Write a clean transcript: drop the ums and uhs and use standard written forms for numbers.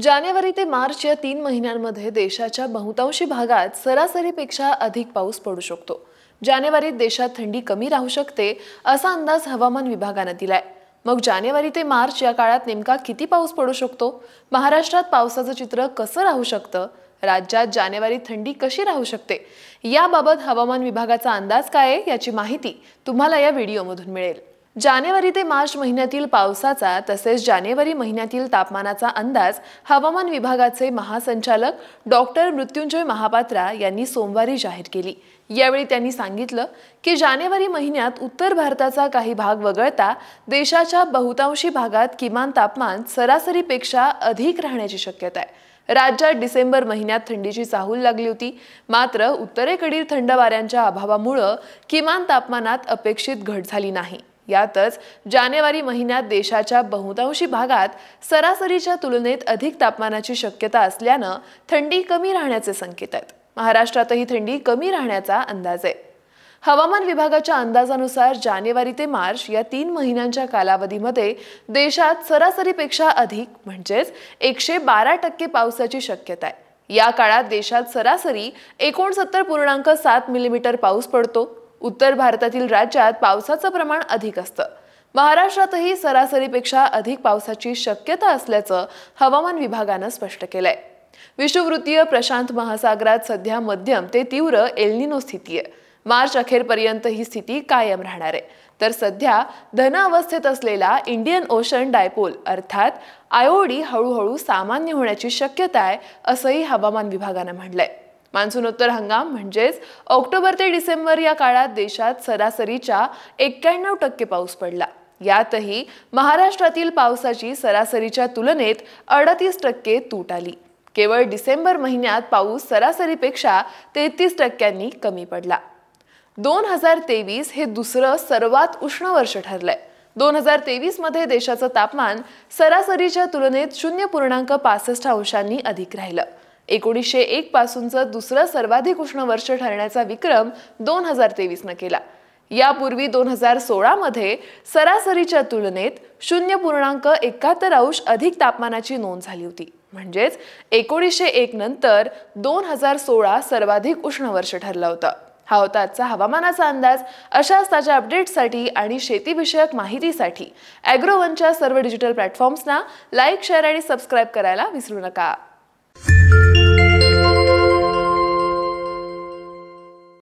जानेवारी ते मार्च या 3 महिन्यांमध्ये देशाच्या बहुतांशी भागात सरासरीपेक्षा अधिक पाऊस पडू शकतो। जानेवारीत देशात थंडी कमी राहू शकते असा अंदाज हवामान विभागाने दिलाय। मग जानेवारी ते मार्च या काळात नेमका किती पाऊस पडू शकतो? महाराष्ट्रात पावसाचं चित्र कसं राहू शकतं? राज्यात जानेवारीत थंडी कशी राहू शकते? याबाबत हवामान विभागाचा अंदाज काय आहे याची माहिती तुम्हाला या व्हिडिओमधून मिळेल। जानेवारी ते मार्च महिन्यातील पावसाचा तसेच जानेवारी महिन्यातील तापमानाचा अंदाज हवामान विभागाचे महासंचालक डॉक्टर मृत्युंजय महापात्रा यांनी सोमवारी जाहीर केली। यावेळी त्यांनी सांगितलं की जानेवारी महिन्यात उत्तर भारताचा काही भाग वगळता देशाच्या बहुतांशी भागात किमान तापमान सरासरीपेक्षा अधिक राहण्याची शक्यता आहे। राज्यात डिसेंबर महिन्यात थंडीची चाहूल लागली होती, मात्र उत्तरेकडील थंड वाऱ्यांच्या अभावामुळे किमान तापमानात अपेक्षित घट झाली नाही। यातच जानेवारी महिन्यात देशाच्या बहुतांशी भागात सरासरीच्या तुलनेत अधिक तापमानाची शक्यता असल्याने थंडी कमी राहण्याचे संकेत आहेत। महाराष्ट्रातही थंडी कमी राहण्याचा अंदाज आहे। हवामान विभागाच्या अंदाजानुसार जानेवारी ते मार्च या 3 महिन्यांच्या कालावधीमध्ये देशात सरासरीपेक्षा अधिक म्हणजेच 112% पावसाची शक्यता आहे। या काळात देशात सरासरी 69.7 मिलीमीटर पाऊस पडतो। उत्तर भारतातील राज्यात पावसाचं प्रमाण अधिक असतं। महाराष्ट्रातही सरासरीपेक्षा अधिक पावसाची शक्यता असल्याचं हवामान विभागाने स्पष्ट केलंय। विषुववृत्तीय प्रशांत महासागरात सध्या मध्यम ते तीव्र एल निनो स्थिती आहे। मार्च अखेरपर्यंत ही स्थिती कायम राहणार आहे। तर सध्या धन अवस्थेत असलेला इंडियन ओशन डायपोल अर्थात आयओडी हळूहळू सामान्य होण्याची शक्यता आहे असंही हवामान विभागाने म्हटलंय। मान्सूनोत्तर हंगाम म्हणजेच ऑक्टोबर ते डिसेंबर या काळात देशात सरासरीच्या 91% पाऊस पडला। यातही महाराष्ट्रातील पावसाची सरासरीच्या तुलनेत 38% तूट आली। केवळ डिसेंबर महिन्यात पाऊस सरासरीपेक्षा 33% कमी पडला। 2023 हे दुसरं सर्वात उष्ण वर्ष ठरलंय। 2023 मध्ये देशाचं तापमान सरासरीच्या तुलनेत 0.65 अंशांनी अधिक राहिलं। 1901 पासूनचं दुसरं सर्वाधिक उष्ण वर्ष ठरण्याचा विक्रम 2023 ने केला। यापूर्वी 2016 मध्ये सरासरीच्या तुलनेत 0.71 अंश अधिक तापमानाची नोंद झाली होती। म्हणजेच 1901 नंतर 2016 सर्वाधिक उष्ण वर्ष ठरलं होतं। हा होता आजचा हवामानाचा अंदाज। अशाच ताज्या अपडेट्ससाठी आणि शेतीविषयक माहितीसाठी ॲग्रोवनच्या सर्व डिजिटल प्लॅटफॉर्म्सना लाईक, शेअर आणि सबस्क्राईब करायला विसरू नका।